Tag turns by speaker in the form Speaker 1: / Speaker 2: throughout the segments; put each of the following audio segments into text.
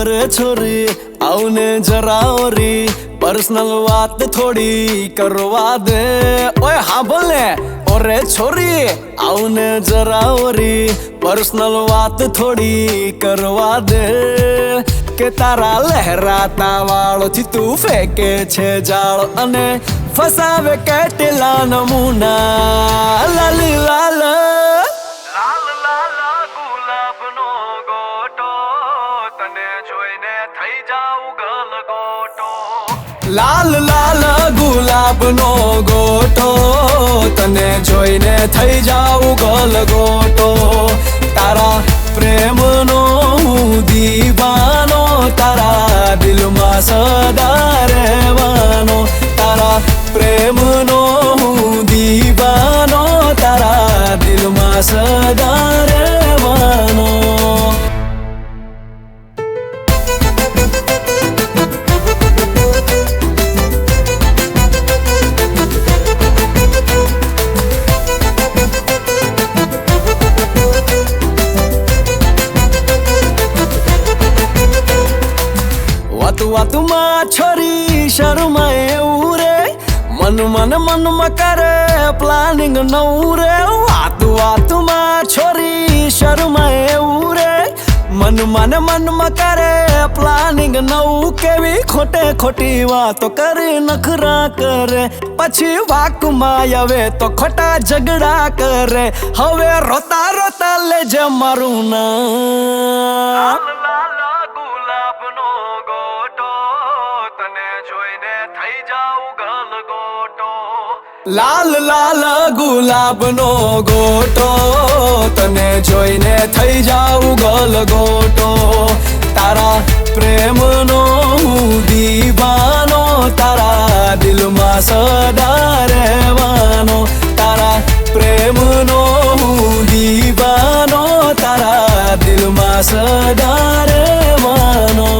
Speaker 1: ઓરે છોરી આવને જરા ઓરી પર્સનલ વાત થોડી કરવા દે ઓય હા બોલે ઓરે છોરી આવને જરા ઓરી પર્સનલ વાત થોડી કરવા દે કે તારા લહેરાતા વાળોથી તું ફેંકે છે જાળ અને ફસાવે કેટલા નમૂના લાલી લાલ
Speaker 2: લાલ લાલ ગુલાબનો ગોટો તને જોઈને થઈ જાઉં ગલગોટો
Speaker 1: લાલ લાલ ગુલાબનો ગોટો તને જોઈને થઈ જાઉં ગલગોટો તારા પ્રેમનો હું દીવાનો તારા દિલમાં સદા રહેવાનો તારા પ્રેમનો હું દીવાનો તારા દિલમાં સદા રહેવાનો વાતુમાં છોરી શર્માએ એવું રે મનમાં કરે પ્લાનિંગ નવું રે વાતુમાં છોરી શર્માએ એવું રે મનમાં કરે પ્લાનિંગ નવું કેવી ખોટી વાતો કરી નખરા કરે પછી વાકમાં આવે તો ખોટા ઝઘડા કરે હવે રોતા રોતા લેજે મારું નામ
Speaker 2: લાલ ગુલાબનો ગોટો તને જોઈને થઈ જાઉં ગલગોટો
Speaker 1: લાલ લાલ ગુલાબનો ગોટો તને જોઈને થઈ જાઉં ગલગોટો તારા પ્રેમનો હું દીવાનો તારા દિલમાં સદા રહેવાનો તારા પ્રેમનો હું દીવાનો તારા દિલમાં સદા રહેવાનો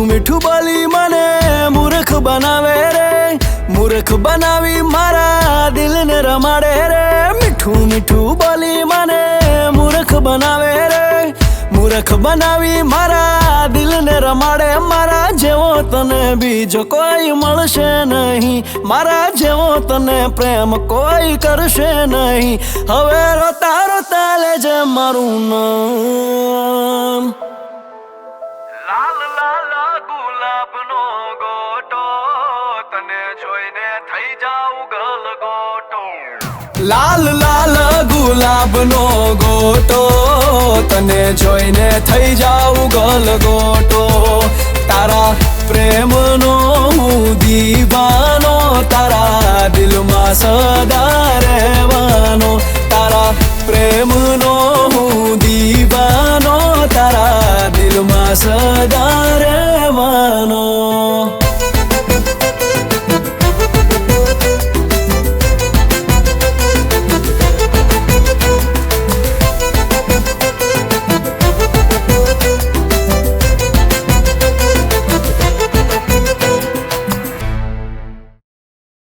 Speaker 1: મીઠું બોલી મને મૂર્ખ બનાવે રે મૂર્ખ બનાવી મારા દિલને રમાડે રે મીઠું બોલી મને મૂર્ખ બનાવે રે મૂર્ખ બનાવી મારા દિલને રમાડે મારા જેવો તને બીજો કોઈ મળશે નહીં મારા જેવો તને પ્રેમ કોઈ કરશે નહીં હવે રોતા રોતા લેજે મારું નામ
Speaker 2: લાલ લાલ ગુલાબનો ગોટો તને જોઈને થઈ જાઉં ગલગોટો
Speaker 1: લાલ લાલ ગુલાબનો ગોટો તને જોઈને થઈ જાઉં ગલગોટો તારા પ્રેમનો હું દીવાનો તારા દિલમાં સદા રહેવાનો તારા પ્રેમ